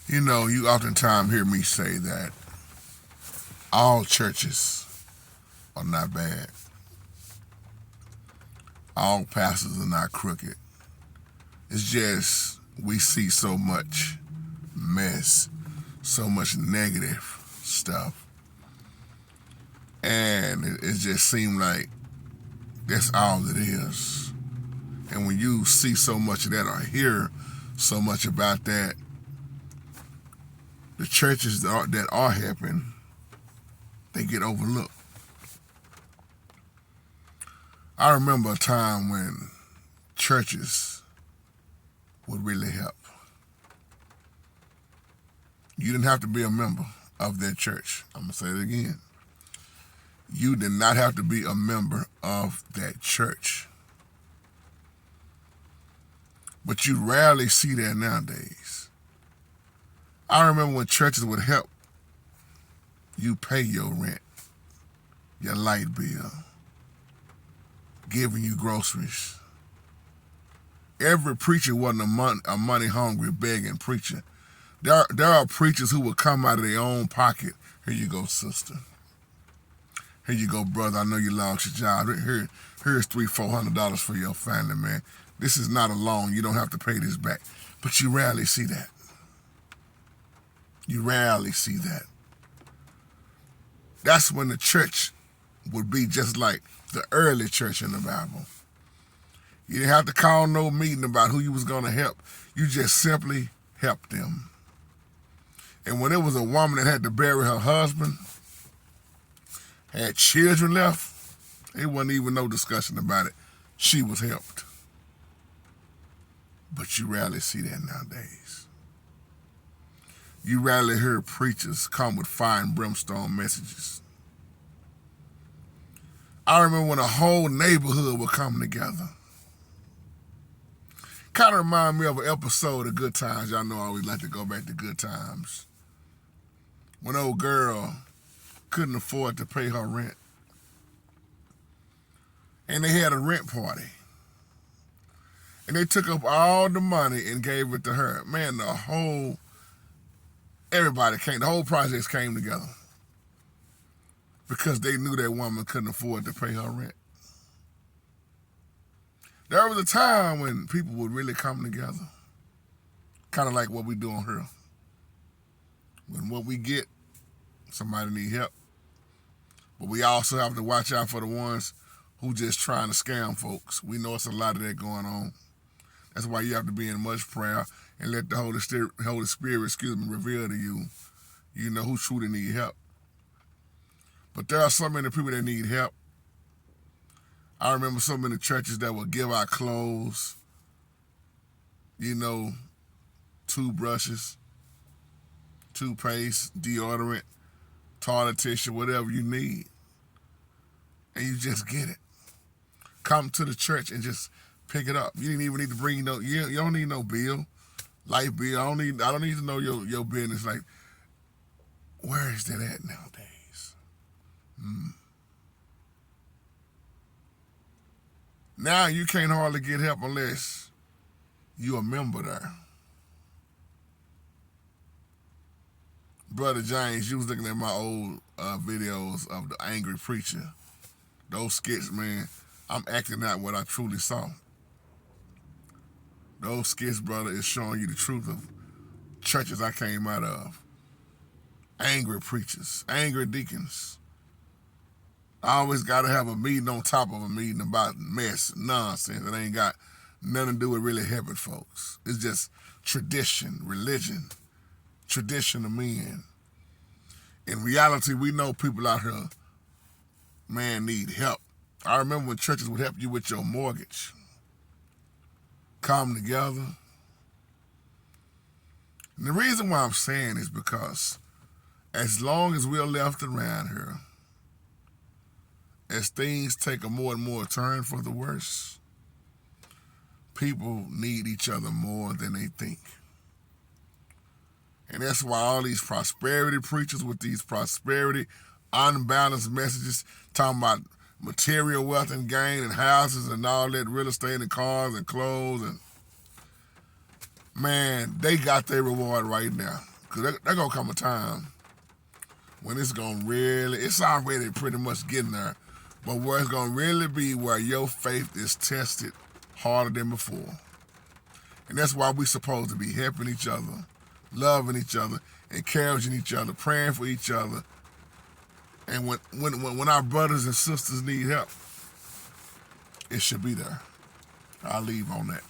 You know, you oftentimes hear me say that all churches are not bad. All pastors are not crooked. It's just we see so much mess, so much negative stuff. And it just seems like that's all it is. And when you see so much of that or hear so much about that, the churches that are helping, they get overlooked. I remember a time when churches would really help. You didn't have to be a member of that church. I'm going to say it again. You did not have to be a member of that church. But you rarely see that nowadays. I remember when churches would help you pay your rent, your light bill, giving you groceries. Every preacher wasn't a money-hungry, begging preacher. There are preachers who would come out of their own pocket. Here you go, sister. Here you go, brother. I know you lost your job. Here's $300-400 for your family, man. This is not a loan. You don't have to pay this back. But you rarely see that. You rarely see that. That's when the church would be just like the early church in the Bible. You didn't have to call no meeting about who you was going to help. You just simply helped them. And when it was a woman that had to bury her husband, had children left, there wasn't even no discussion about it. She was helped. But you rarely see that nowadays. You rarely hear preachers come with fire and brimstone messages. I remember when a whole neighborhood would come together. Kind of remind me of an episode of Good Times. Y'all know I always like to go back to Good Times. When an old girl couldn't afford to pay her rent. And they had a rent party. And they took up all the money and gave it to her. Man, the whole project came together. Because they knew that woman couldn't afford to pay her rent. There was a time when people would really come together. Kind of like what we doing here. When what we get, somebody need help. But we also have to watch out for the ones who just trying to scam folks. We know it's a lot of that going on. That's why you have to be in much prayer and let the Holy Spirit, reveal to you, who truly need help. But there are so many people that need help. I remember so many churches that would give out clothes, toothbrushes, toothpaste, deodorant, toilet tissue, whatever you need. And you just get it. Come to the church and just pick it up. You didn't even need to bring you don't need no bill, light bill. I don't need to know your business. Like, where is that at nowadays? Now you can't hardly get help unless you a member there. Brother James, you was looking at my old videos of the angry preacher. Those skits, man, I'm acting out what I truly saw. Those skits, brother, is showing you the truth of churches I came out of. Angry preachers, angry deacons. I always got to have a meeting on top of a meeting about mess, nonsense. It ain't got nothing to do with really helping folks. It's just tradition, religion, tradition of men. In reality, we know people out here, man, need help. I remember when churches would help you with your mortgage. Come together. And the reason why I'm saying is because as long as we're left around here, as things take a more and more turn for the worse, people need each other more than they think. And that's why all these prosperity preachers with these prosperity, unbalanced messages talking about material wealth and gain and houses and all that real estate and cars and clothes, and man, they got their reward right now. Because there's going to come a time when it's going to really, it's already pretty much getting there, but where it's going to really be where your faith is tested harder than before. And that's why we're supposed to be helping each other, loving each other, encouraging each other, praying for each other. And when our brothers and sisters need help, it should be there. I'll leave on that.